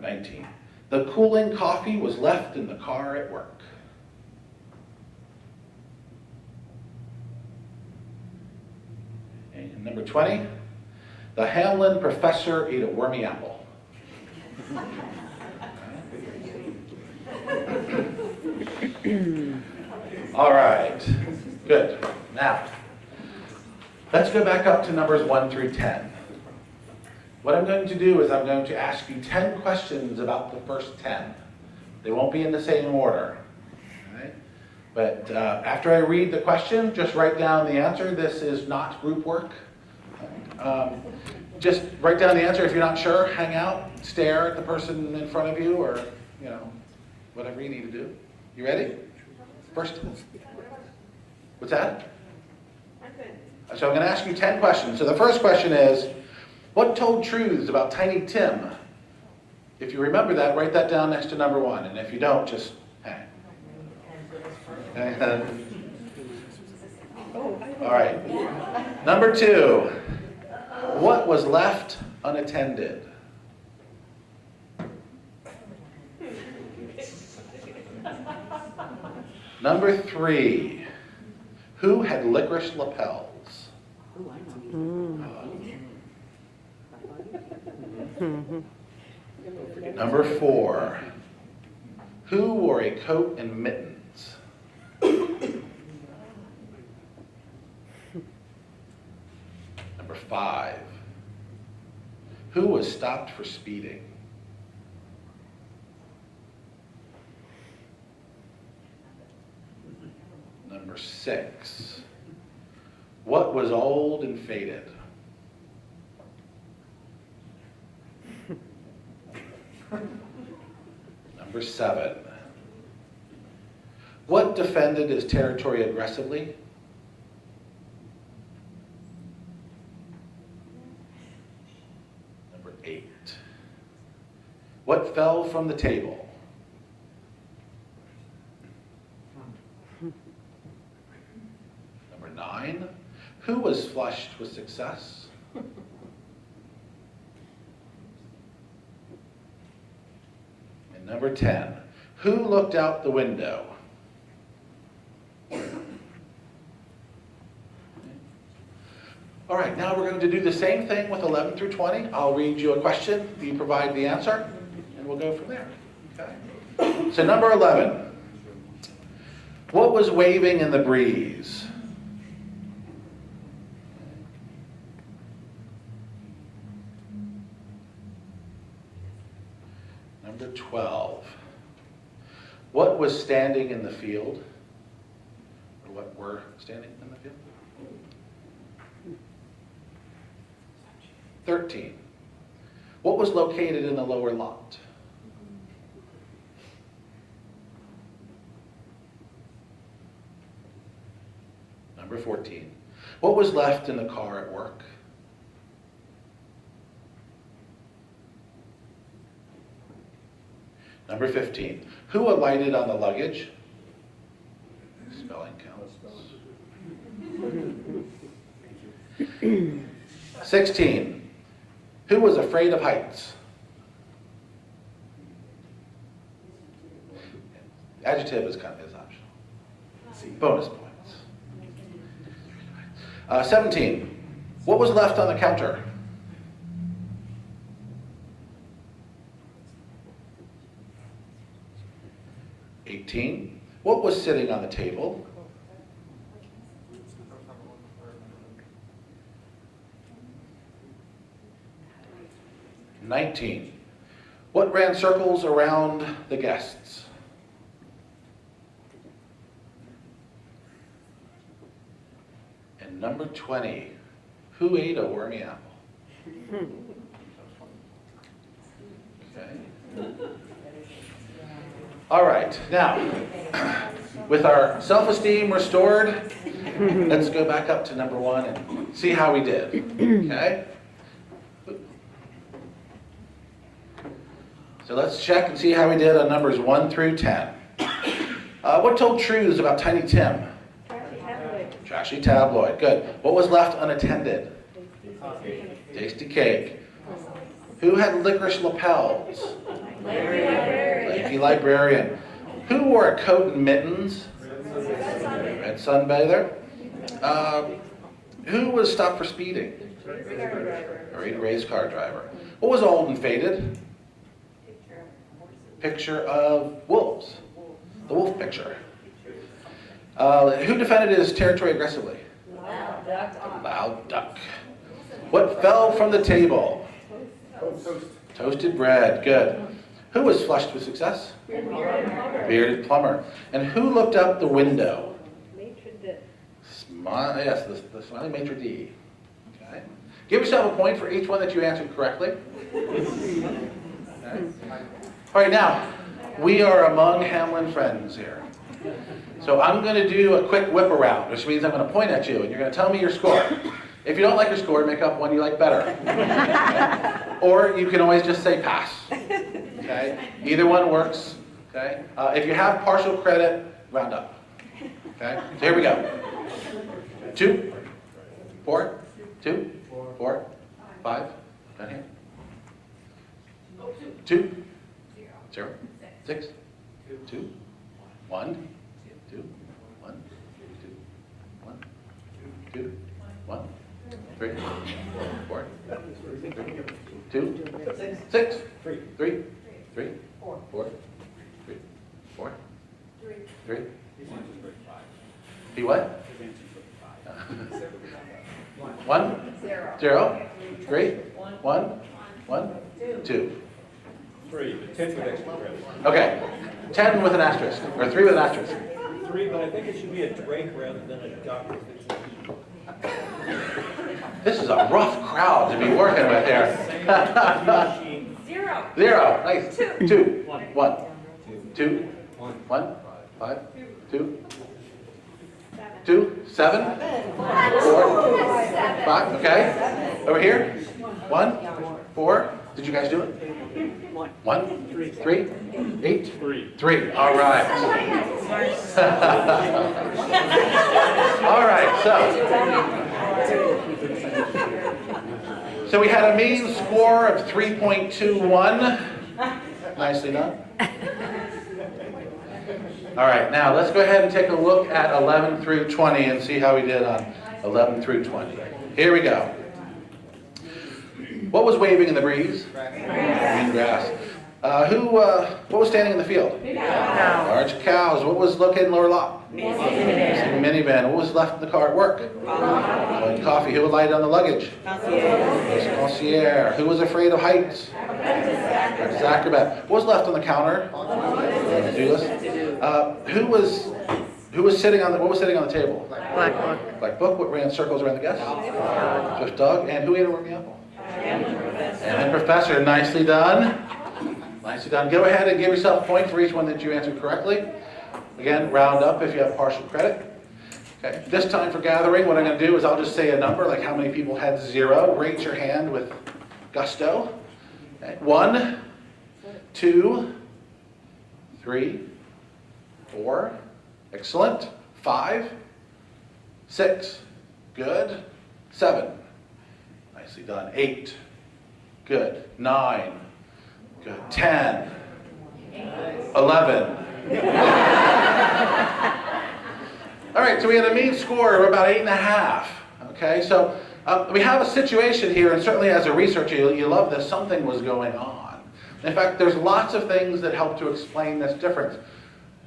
19. The cooling coffee was left in the car at work. And number 20. The Hamline professor ate a wormy apple. All right, good. Now, let's go back up to numbers 1 through 10. What I'm going to do is I'm going to ask you 10 questions about the first 10. They won't be in the same order. Okay? But after I read the question, just write down the answer. This is not group work. Just write down the answer. If you're not sure, hang out, stare at the person in front of you, or whatever you need to do. You ready? First. What's that? I'm good. So I'm going to ask you 10 questions. So the first question is, what told truths about Tiny Tim? If you remember that, write that down next to number 1. And if you don't, just hang. Okay. All right. Number 2. What was left unattended? Number 3. Who had licorice lapels? Number 4. Who wore a coat and mittens? Number 5. Who was stopped for speeding? Number 6. What was old and faded? Number 7. What defended his territory aggressively? Number 8. What fell from the table? Number 9. Who was flushed with success? And number 10. Who looked out the window? All right, now we're going to do the same thing with 11 through 20. I'll read you a question, you provide the answer, and we'll go from there. Okay. So number 11. What was waving in the breeze? Number 12. What was standing in the field? Or what were standing in the field? 13. What was located in the lower lot? Number 14. What was left in the car at work? Number 15. Who alighted on the luggage? Spelling counts. 16. Who was afraid of heights? Adjective is optional. Bonus points. 17. What was left on the counter? What was sitting on the table? 19. What ran circles around the guests? And number 20. Who ate a wormy apple? Okay. All right, now, with our self-esteem restored, let's go back up to number 1 and see how we did, okay? So let's check and see how we did on numbers 1 through 10. What told truths about Tiny Tim? Trashy tabloid, good. What was left unattended? Tasty cake. Who had licorice lapels? Lanky librarian. Who wore a coat and mittens? Red sunbather. Who was stopped for speeding? A race car driver. What was old and faded? Picture of wolves. The wolf picture. Who defended his territory aggressively? Loud duck. What fell from the table? Toasted bread. Good. Who was flushed with success? Bearded plumber. And who looked out the window? Yes, the smiling maitre d'. Okay. Give yourself a point for each one that you answered correctly. Okay. All right, now, we are among Hamline friends here. So I'm going to do a quick whip around, which means I'm going to point at you, and you're going to tell me your score. If you don't like your score, make up one you like better. Okay? Or you can always just say pass. Okay? Either one works. Okay? If you have partial credit, round up. Okay? So here we go. 2, 4, 2, 4, 5, down here. 2, 0, 6, 2, 1, 2, 1, 2, 1, 2, 1, 3, 4, 2, 6, 3, 3, 4, 3, 4, 3. He what? 1, 0, 3, 1, 1, 2. 3, 10 with extra credit. Okay, 10 with an asterisk, or 3 with an asterisk. 3, but I think it should be a drake rather than a duck. This is a rough crowd to be working with here. 0. 0, nice. 2, 1, 2, 1, 1, 5, 2, 2, 7, 4, 5, okay. Over here, 1, 4. Did you guys do it? 1, 3, 8, 3. All right. All right, so we had a mean score of 3.21. Nicely done. All right, now let's go ahead and take a look at 11 through 20 and see how we did on 11 through 20. Here we go. What was waving in the breeze? Green grass. What was standing in the field? Large cows. What was located in lower lot? Minivan. What was left in the car at work? Coffee. Who lighted on the luggage? Concierge. Who was afraid of heights? Acrobat. What was left on the counter? Who was sitting on the? What was sitting on the table? Black book. Black book. What ran circles around the guests? Swift dog. And who ate a wormy apple? And professor. Nicely done. Nicely done. Go ahead and give yourself a point for each one that you answered correctly. Again, round up if you have partial credit. Okay. This time for gathering, what I'm going to do is I'll just say a number, like how many people had 0. Raise your hand with gusto. Okay. 1, 2, 3, 4. Excellent. 5, 6. Good. 7. Nicely done. 8. Good. 9. Good. 10. 11. All right, so we had a mean score of about 8.5. Okay, so we have a situation here, and certainly as a researcher, you love this, something was going on. In fact, there's lots of things that help to explain this difference.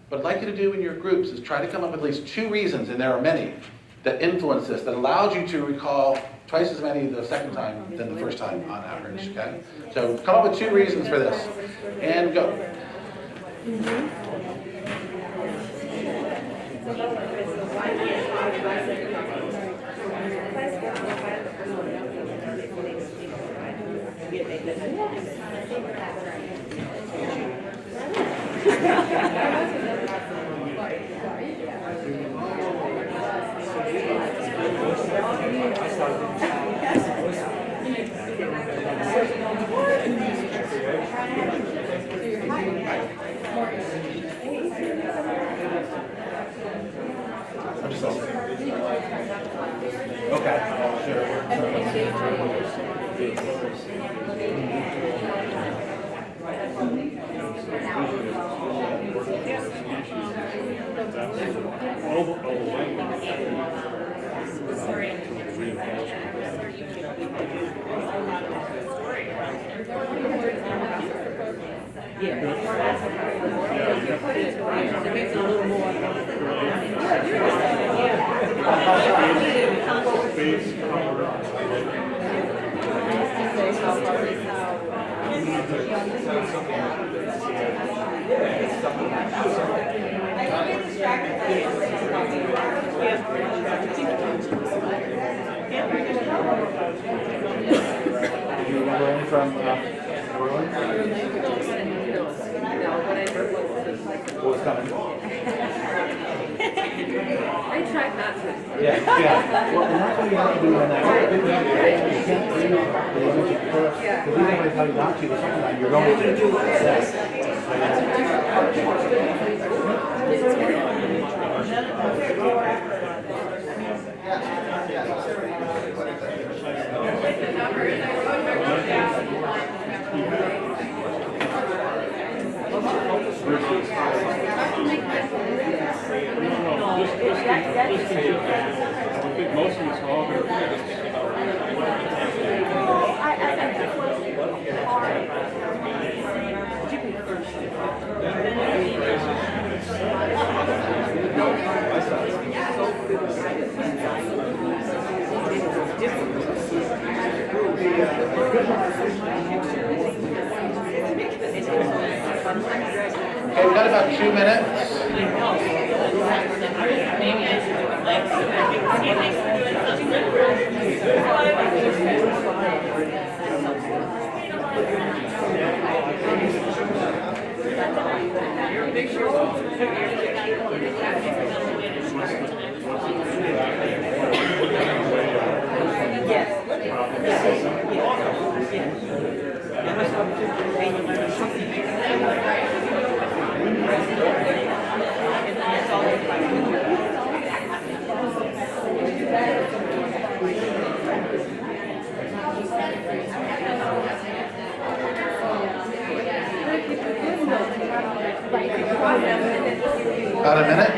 What I'd like you to do in your groups is try to come up with at least 2 reasons, and there are many, that influence this, that allows you to recall twice as many the second time than the first time on average, okay? So come up with 2 reasons for this, and go. Okay. Do you remember any from New Orleans? What was coming? I tried not to. Yeah. Well, and that's what you have to do when that. You can't do the image at first. Because even if I tell you not to, the second time you're going to. I think most of us are all going to Okay, we've got about 2 minutes. About a minute.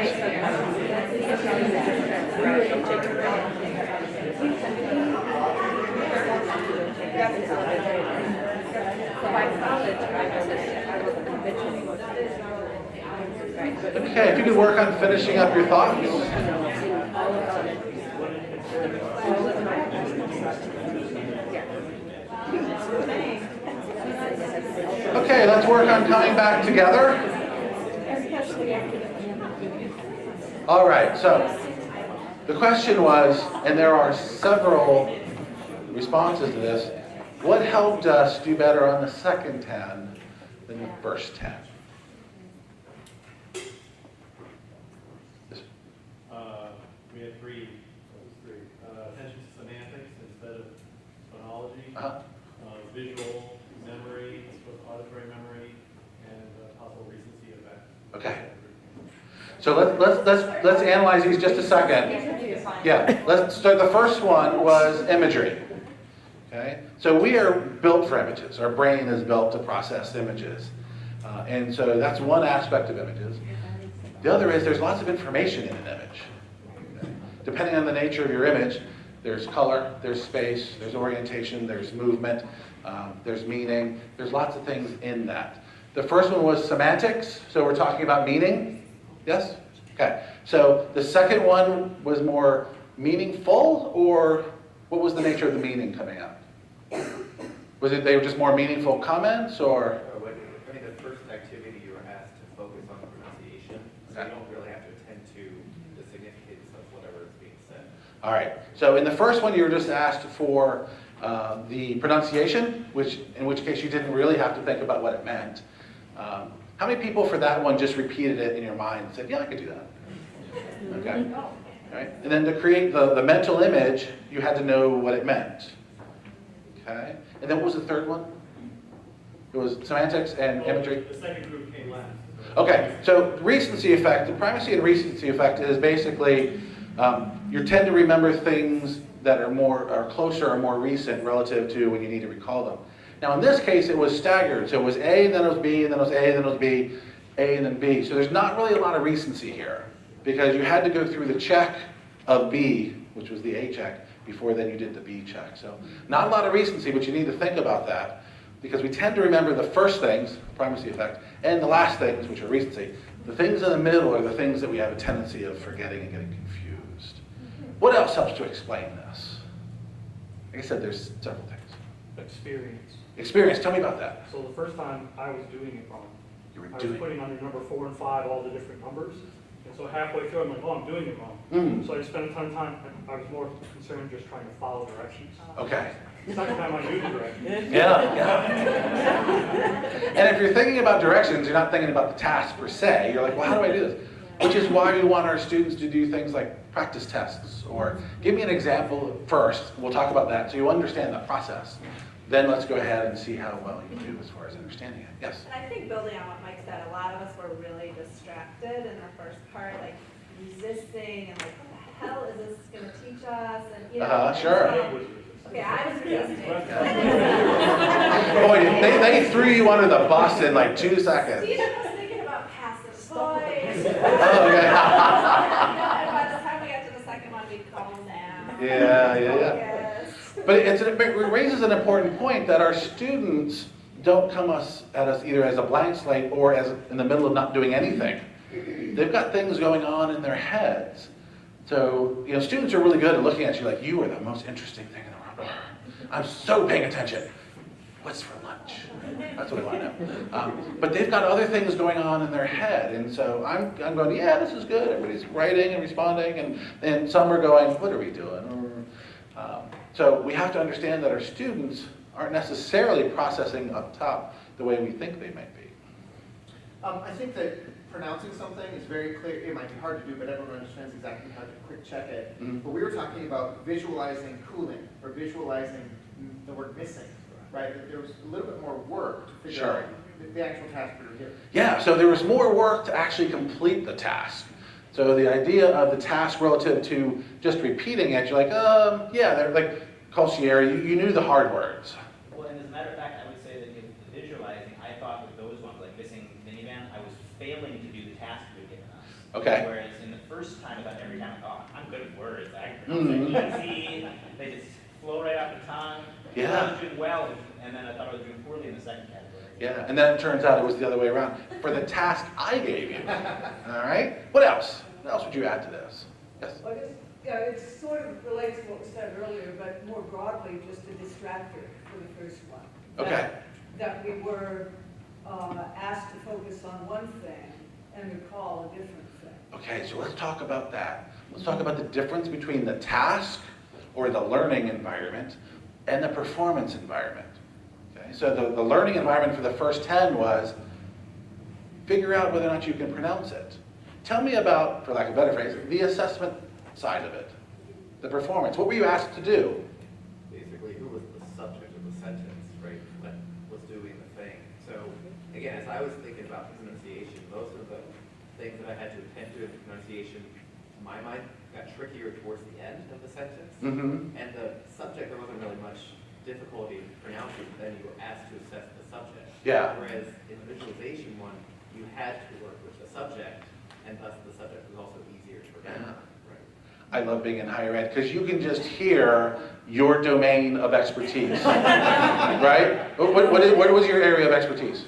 Okay, if you could work on finishing up your thoughts. Okay, let's work on coming back together. All right, so the question was, and there are several responses to this, what helped us do better on the second 10 than the first 10? We had three. Attention to semantics instead of phonology. Visual memory, auditory memory, and possible recency effect. Okay. So let's analyze these just a second. Yeah, let's start. The first one was imagery. Okay, so we are built for images. Our brain is built to process images, and so that's one aspect of images. The other is there's lots of information in an image. Okay? Depending on the nature of your image, there's color, there's space, there's orientation, there's movement, there's meaning. There's lots of things in that. The first one was semantics, so we're talking about meaning. Yes? Okay. So the second one was more meaningful, or what was the nature of the meaning coming out? Was it they were just more meaningful comments, or? I mean, the first activity you were asked to focus on the pronunciation, so you don't really have to attend to the significance of whatever is being said. All right. So in the first one, you were just asked for the pronunciation, in which case you didn't really have to think about what it meant. How many people for that one just repeated it in your mind and said, yeah, I could do that? Okay. All right. And then to create the mental image, you had to know what it meant. Okay. And then what was the third one? It was semantics and imagery? The second group came last. Okay, so recency effect, the primacy and recency effect is basically you tend to remember things that are closer or more recent relative to when you need to recall them. Now in this case, it was staggered. So it was A, and then it was B, and then it was A, and then it was B, A, and then B. So there's not really a lot of recency here because you had to go through the check of B, which was the A check, before then you did the B check. So not a lot of recency, but you need to think about that because we tend to remember the first things, primacy effect, and the last things, which are recency. The things in the middle are the things that we have a tendency of forgetting and getting confused. What else helps to explain this? Like I said, there's several things. Experience. Experience, tell me about that. So the first time I was doing it wrong. You were I was doing putting under number 4 and 5 all the different numbers. And so halfway through, I'm like, oh, I'm doing it wrong. So I spent a ton of time, I was more concerned just trying to follow directions. Okay. The second time I knew the directions. Yeah. And if you're thinking about directions, you're not thinking about the task per se. You're like, well, how do I do this? Which is why we want our students to do things like practice tests or give me an example first. We'll talk about that so you understand the process. Then let's go ahead and see how well you do as far as understanding it. Yes? And I think building on what Mike said, a lot of us were really distracted in the first part, like resisting and like, what the hell is this going to teach us? And, you know, Sure. Okay, I was resisting. Boy, they threw you under the bus in like 2 seconds. Stephen was thinking about passive voice. Oh, okay. And by the time we got to the second one, we'd calm down. Yeah. Focus. But it raises an important point that our students don't come at us either as a blank slate or as in the middle of not doing anything. They've got things going on in their heads. So, you know, students are really good at looking at you like, you are the most interesting thing in the world. I'm so paying attention. What's for lunch? That's what I want to know. But they've got other things going on in their head. And so I'm going, yeah, this is good. Everybody's writing and responding. And some are going, what are we doing? So we have to understand that our students aren't necessarily processing up top the way we think they might be. I think that pronouncing something is very clear. It might be hard to do, but everyone understands exactly how to quick check it. But we were talking about visualizing cooling or visualizing the word missing, right? That there was a little bit more work to figure out the actual task we were given. Yeah, so there was more work to actually complete the task. So the idea of the task relative to just repeating it, you're like, yeah, they're like Colchier, you knew the hard words. Well, and as a matter of fact, I would say that the visualizing, I thought with those ones, like missing minivan, I was failing to do the task you had given us. Okay. Whereas in the first time, I thought every time, oh, I'm good with words. I pronounce it easy. They just flow right off the tongue. Yeah. I was doing well, and then I thought I was doing poorly in the second category. Yeah, and then it turns out it was the other way around. For the task I gave you. All right? What else? What else would you add to this? Yes? Well, yeah, it sort of relates to what was said earlier, but more broadly, just a distractor for the first one. Okay. That we were asked to focus on one thing and recall a different thing. Okay, so let's talk about that. Let's talk about the difference between the task or the learning environment and the performance environment. Okay, so the learning environment for the first 10 was figure out whether or not you can pronounce it. Tell me about, for lack of a better phrase, the assessment side of it, the performance. What were you asked to do? Basically, who was the subject of the sentence, right? What was doing the thing. So, again, as I was thinking about pronunciation, most of the things that I had to attend to in pronunciation, my mind got trickier towards the end of the sentence. And the subject, there wasn't really much difficulty pronouncing, but then you were asked to assess the subject. Yeah. Whereas in the visualization one, you had to work with the subject, and thus the subject was also easier to remember. I love being in higher ed because you can just hear your domain of expertise, right? What was your area of expertise?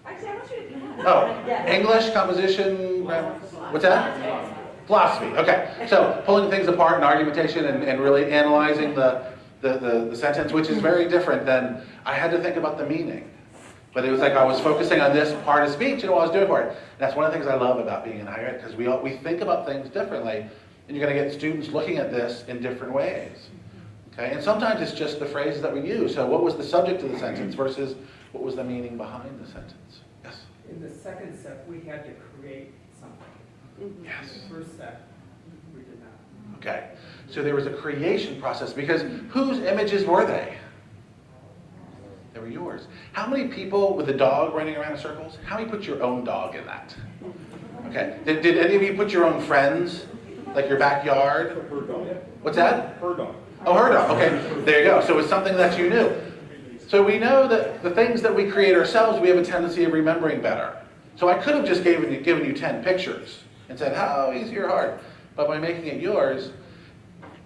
Actually, I want you to do that. Oh, English, composition, grammar. What's that? Philosophy. Okay, so pulling things apart and argumentation and really analyzing the sentence, which is very different than I had to think about the meaning. But it was like I was focusing on this part of speech and what I was doing for it. And that's one of the things I love about being in higher ed because we think about things differently. And you're going to get students looking at this in different ways. Okay, and sometimes it's just the phrases that we use. So what was the subject of the sentence versus what was the meaning behind the sentence? Yes? In the second step, we had to create something. Yes. In the first step, we did not. Okay, so there was a creation process because whose images were they? They were yours. How many people with a dog running around in circles? How many put your own dog in that? Okay, did any of you put your own friends? Like your backyard? Her dog. What's that? Her dog. Oh, her dog. Okay, there you go. So it's something that you knew. So we know that the things that we create ourselves, we have a tendency of remembering better. So I could have just given you 10 pictures and said, how easy or hard? But by making it yours,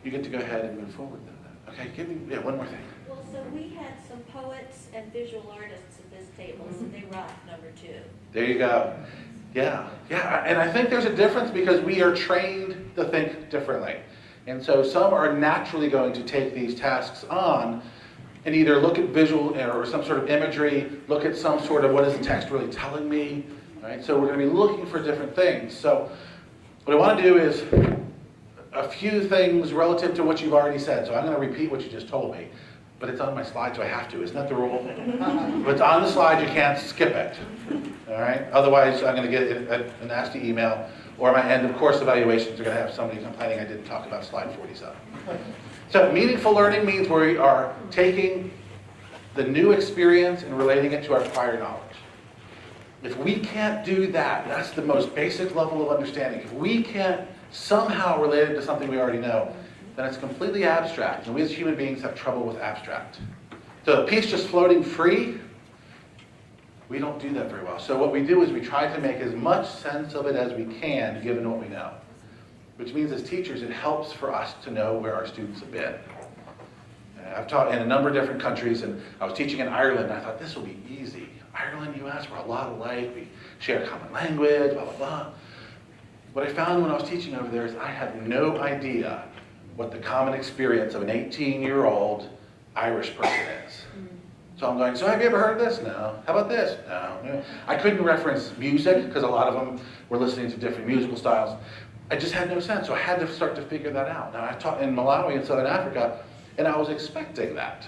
you get to go ahead and move forward with that. Okay, give me one more thing. Well, so we had some poets and visual artists at this table, so they rocked number 2. There you go. Yeah, and I think there's a difference because we are trained to think differently. And so some are naturally going to take these tasks on and either look at visual or some sort of imagery, look at some sort of what is the text really telling me, right? So we're going to be looking for different things. So what I want to do is a few things relative to what you've already said. So I'm going to repeat what you just told me, but it's on my slide, so I have to. Isn't that the rule? If it's on the slide, you can't skip it. All right? Otherwise, I'm going to get a nasty email, or my end of course evaluations are going to have somebody complaining I didn't talk about slide 47. So meaningful learning means we are taking the new experience and relating it to our prior knowledge. If we can't do that, that's the most basic level of understanding. If we can't somehow relate it to something we already know, then it's completely abstract. And we as human beings have trouble with abstract. So a piece just floating free, we don't do that very well. So what we do is we try to make as much sense of it as we can, given what we know. Which means as teachers, it helps for us to know where our students have been. I've taught in a number of different countries, and I was teaching in Ireland, and I thought this will be easy. Ireland, US, we're a lot alike, we share a common language, blah, blah, blah. What I found when I was teaching over there is I had no idea what the common experience of an 18-year-old Irish person is. So I'm going, so have you ever heard of this? No. How about this? No. I couldn't reference music, because a lot of them were listening to different musical styles. I just had no sense, so I had to start to figure that out. Now, I taught in Malawi in Southern Africa, and I was expecting that.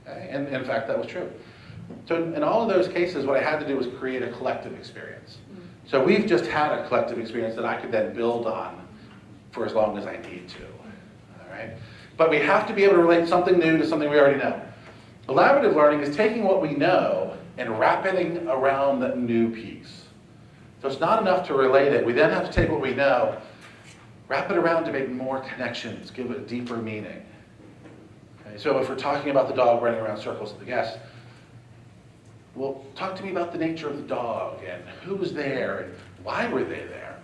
Okay? And in fact, that was true. So in all of those cases, what I had to do was create a collective experience. So we've just had a collective experience that I could then build on for as long as I need to. All right? But we have to be able to relate something new to something we already know. Collaborative learning is taking what we know and wrapping around that new piece. So it's not enough to relate it. We then have to take what we know, wrap it around to make more connections, give it a deeper meaning. Okay, so if we're talking about the dog running around circles at the guests, well, talk to me about the nature of the dog and who was there and why were they there?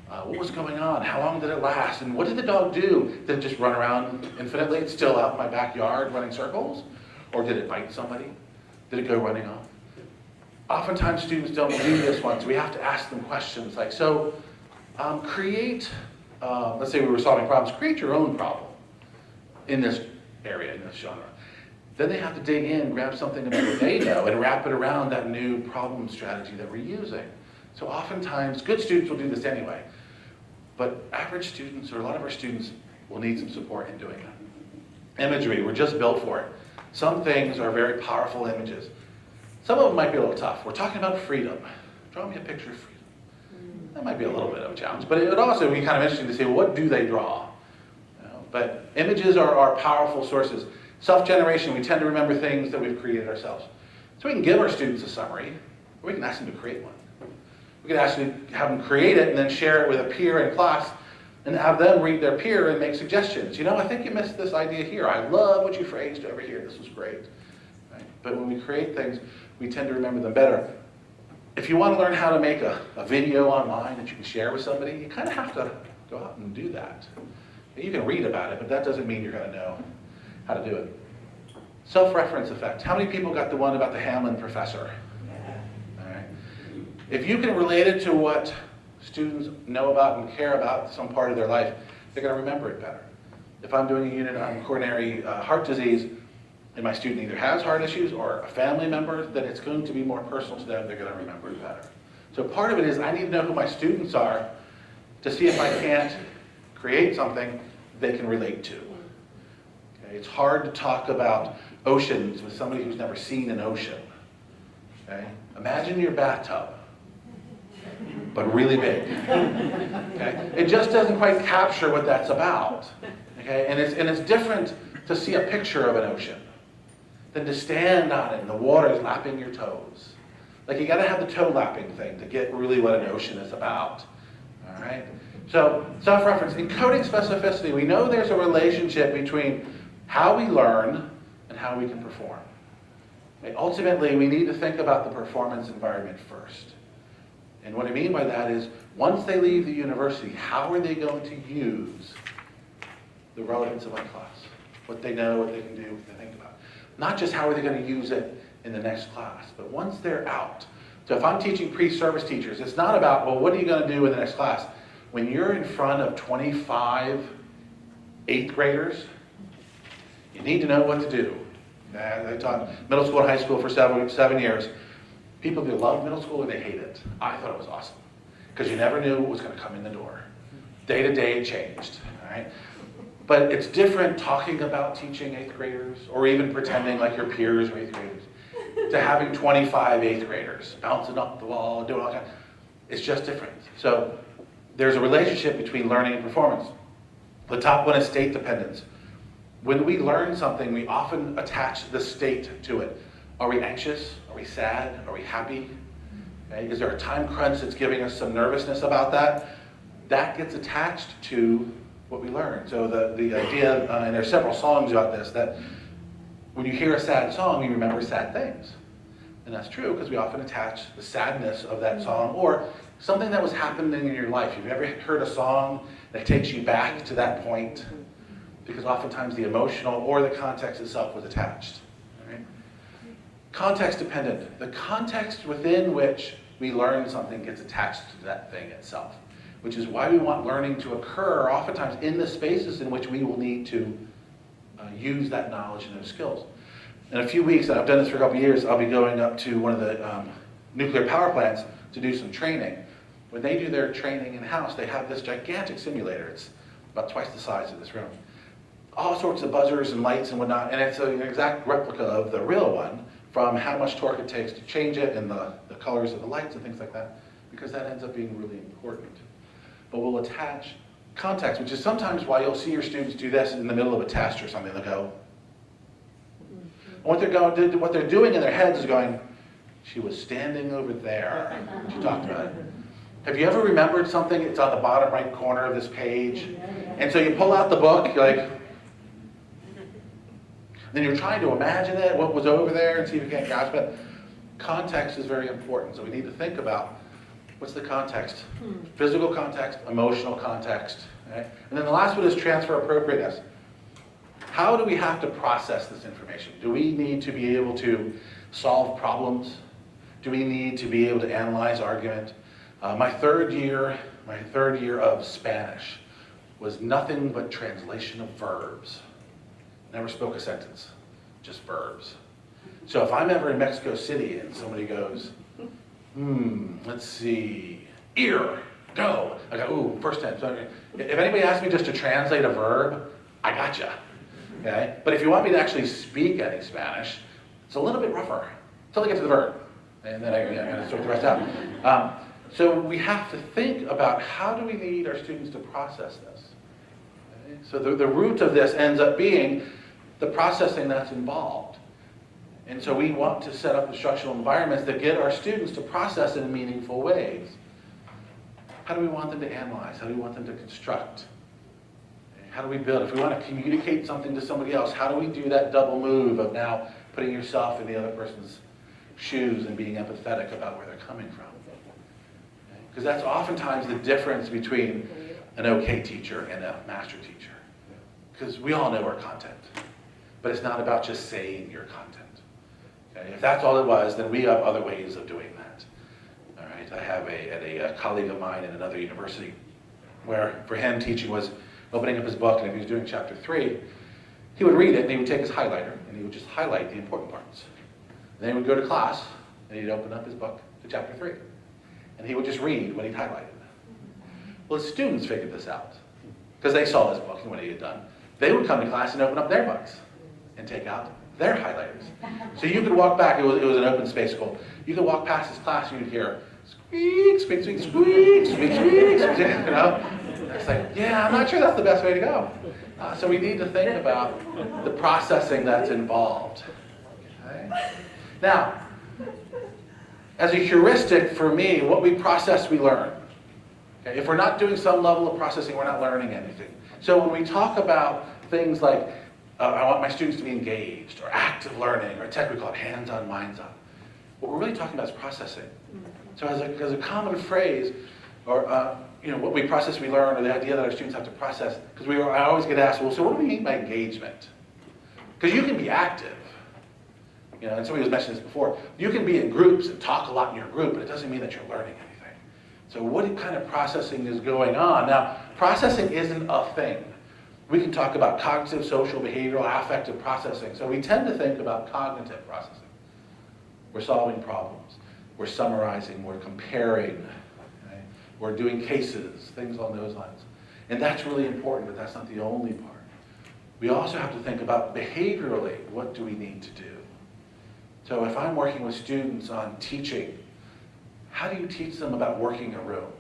And, what was going on? How long did it last? And what did the dog do? Did it just run around infinitely? It's still out in my backyard running circles? Or did it bite somebody? Did it go running off? Oftentimes students don't do this one, so we have to ask them questions like, so create, let's say we were solving problems, create your own problem in this area, in this genre. Then they have to dig in, grab something about what they know, and wrap it around that new problem strategy that we're using. So oftentimes, good students will do this anyway, but average students, or a lot of our students, will need some support in doing that. Imagery, we're just built for it. Some things are very powerful images. Some of them might be a little tough. We're talking about freedom. Draw me a picture of freedom. That might be a little bit of a challenge, but it would also be kind of interesting to see, well, what do they draw? You know, but images are powerful sources. Self-generation, we tend to remember things that we've created ourselves. So we can give our students a summary, or we can ask them to create one. We can actually have them create it and then share it with a peer in class and have them read their peer and make suggestions. You know, I think you missed this idea here. I love what you phrased over here. This was great. Right? But when we create things, we tend to remember them better. If you want to learn how to make a video online that you can share with somebody, you kind of have to go out and do that. You can read about it, but that doesn't mean you're going to know how to do it. Self-reference effect. How many people got the one about the Hamline professor? All right. If you can relate it to what students know about and care about some part of their life, they're going to remember it better. If I'm doing a unit on coronary heart disease, and my student either has heart issues or a family member, then it's going to be more personal to them. They're going to remember it better. So part of it is I need to know who my students are to see if I can't create something they can relate to. Okay? It's hard to talk about oceans with somebody who's never seen an ocean. Okay? Imagine your bathtub, but really big. Okay? It just doesn't quite capture what that's about. Okay? And it's different to see a picture of an ocean than to stand on it and the water is lapping your toes. Like you gotta have the toe lapping thing to get really what an ocean is about. All right? So self-reference, encoding specificity. We know there's a relationship between how we learn and how we can perform. Okay, ultimately, we need to think about the performance environment first. And what I mean by that is, once they leave the university, how are they going to use the relevance of my class? What they know, what they can do, what they think about. Not just how are they going to use it in the next class, but once they're out. So if I'm teaching pre-service teachers, it's not about, well, what are you going to do in the next class? When you're in front of 25 8th graders, you need to know what to do. I taught middle school and high school for seven years. People either love middle school or they hate it. I thought it was awesome, because you never knew what was going to come in the door. Day to day it changed, all right? But it's different talking about teaching 8th graders, or even pretending like your peers are 8th graders, to having 25 8th graders bouncing up the wall, doing all that. It's just different. So there's a relationship between learning and performance. The top one is state dependence. When we learn something, we often attach the state to it. Are we anxious? Are we sad? Are we happy? Okay. Is there a time crunch that's giving us some nervousness about that? That gets attached to what we learn. So the idea, and there are several songs about this, that when you hear a sad song, you remember sad things. And that's true, because we often attach the sadness of that song, or something that was happening in your life. You've ever heard a song that takes you back to that point? Because oftentimes the emotional or the context itself was attached. Right? Context dependent. The context within which we learn something gets attached to that thing itself, which is why we want learning to occur oftentimes in the spaces in which we will need to use that knowledge and those skills. In a few weeks, and I've done this for a couple of years, I'll be going up to one of the nuclear power plants to do some training. When they do their training in-house, they have this gigantic simulator. It's about twice the size of this room. All sorts of buzzers and lights and whatnot, and it's an exact replica of the real one, from how much torque it takes to change it, and the colors of the lights and things like that, because that ends up being really important. But we'll attach context, which is sometimes why you'll see your students do this in the middle of a test or something. They'll go, and what they're doing in their heads is going, she was standing over there. She talked about it. Have you ever remembered something? It's on the bottom right corner of this page. And so you pull out the book, you're like, then you're trying to imagine it, what was over there, and see if you can't grasp it. Context is very important, so we need to think about what's the context. Physical context, emotional context. Right? And then the last one is transfer appropriateness. How do we have to process this information? Do we need to be able to solve problems? Do we need to be able to analyze argument? My third year of Spanish was nothing but translation of verbs. Never spoke a sentence, just verbs. So if I'm ever in Mexico City and somebody goes, let's see, ear, go. I go, ooh, first tense. If anybody asks me just to translate a verb, I gotcha. Okay? But if you want me to actually speak any Spanish, it's a little bit rougher until I get to the verb. And then I'm going to sort the rest out. So we have to think about how do we need our students to process this. Okay? So the root of this ends up being the processing that's involved. And so we want to set up instructional environments that get our students to process in meaningful ways. How do we want them to analyze? How do we want them to construct? How do we build? If we want to communicate something to somebody else, how do we do that double move of now putting yourself in the other person's shoes and being empathetic about where they're coming from? Because that's oftentimes the difference between an okay teacher and a master teacher. Because we all know our content. But it's not about just saying your content. Okay? If that's all it was, then we have other ways of doing that. All right? I have a colleague of mine in another university where for him teaching was opening up his book, and if he was doing chapter 3, he would read it and he would take his highlighter and he would just highlight the important parts. And then he would go to class and he'd open up his book to chapter 3. And he would just read what he'd highlighted. Well, his students figured this out because they saw his book and what he had done. They would come to class and open up their books and take out their highlighters. So you could walk back, it was an open space school. You could walk past his class and you'd hear squeak, squeak, squeak, squeak, squeak, squeak, squeak, you know? It's like, yeah, I'm not sure that's the best way to go. So we need to think about the processing that's involved. Okay? Now, as a heuristic for me, what we process, we learn. Okay? If we're not doing some level of processing, we're not learning anything. So when we talk about things like I want my students to be engaged, or active learning, or tech we call it hands-on, minds-on. What we're really talking about is processing. So as a common phrase, or what we process, we learn, or the idea that our students have to process, because I always get asked, well, so what do we mean by engagement? Because you can be active, and somebody was mentioning this before, you can be in groups and talk a lot in your group, but it doesn't mean that you're learning anything. So what kind of processing is going on? Now, processing isn't a thing. We can talk about cognitive, social, behavioral, affective processing. So we tend to think about cognitive processing. We're solving problems. We're summarizing. We're comparing. Okay? We're doing cases, things along those lines. And that's really important, but that's not the only part. We also have to think about behaviorally, what do we need to do? So if I'm working with students on teaching, how do you teach them about working a room?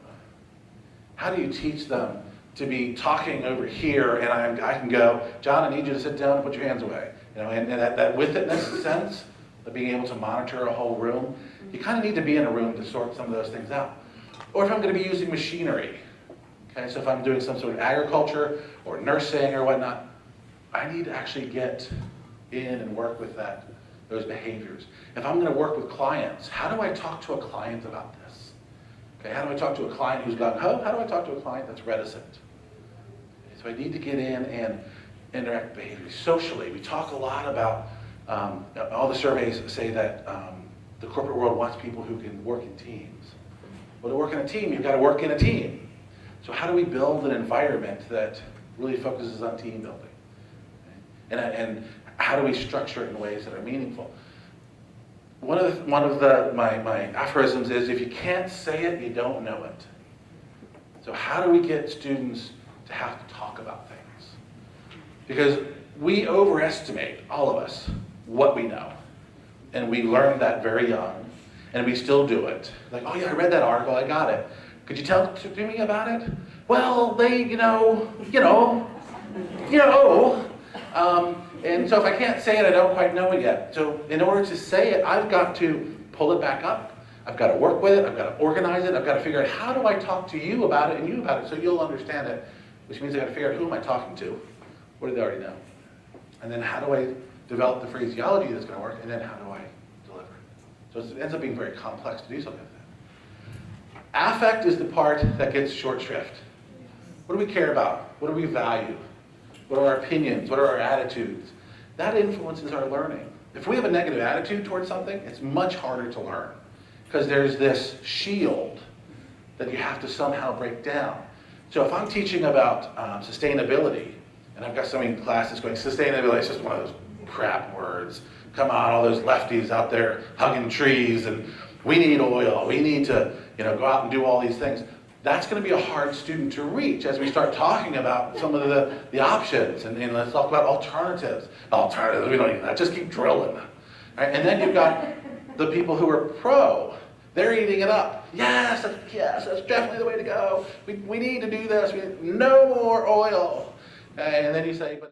How do you teach them to be talking over here, and I can go, John, I need you to sit down and put your hands away. And that with-itness sense of being able to monitor a whole room, you kind of need to be in a room to sort some of those things out. Or if I'm going to be using machinery, okay, so if I'm doing some sort of agriculture or nursing or whatnot, I need to actually get in and work with those behaviors. If I'm going to work with clients, how do I talk to a client about this? Okay, how do I talk to a client who's gung-ho? How do I talk to a client that's reticent? So I need to get in and interact with behaviors. Socially, we talk a lot about, all the surveys say that the corporate world wants people who can work in teams. Well, to work in a team, you've got to work in a team. So how do we build an environment that really focuses on team building? Okay? And how do we structure it in ways that are meaningful? One of my aphorisms is, if you can't say it, you don't know it. So how do we get students to have to talk about things? Because we overestimate, all of us, what we know. And we learned that very young, and we still do it. Like, oh yeah, I read that article, I got it. Could you tell to me about it? Well, they, and so if I can't say it, I don't quite know it yet. So in order to say it, I've got to pull it back up. I've got to work with it. I've got to organize it. I've got to figure out, how do I talk to you about it and you about it so you'll understand it, which means I've got to figure out, who am I talking to? What do they already know? And then how do I develop the phraseology that's going to work, and then how do I deliver it? So it ends up being very complex to do something like that. Affect is the part that gets short shrift. What do we care about? What do we value? What are our opinions? What are our attitudes? That influences our learning. If we have a negative attitude towards something, it's much harder to learn, because there's this shield that you have to somehow break down. So if I'm teaching about sustainability, and I've got somebody in class that's going, sustainability is just one of those crap words. Come on, all those lefties out there hugging trees, and we need oil, we need to go out and do all these things. That's going to be a hard student to reach as we start talking about some of the options, and let's talk about alternatives. Alternatives, we don't need that, just keep drilling. Right? And then you've got the people who are pro. They're eating it up. Yes, that's definitely the way to go. We need to do this. No more oil. And then you say, but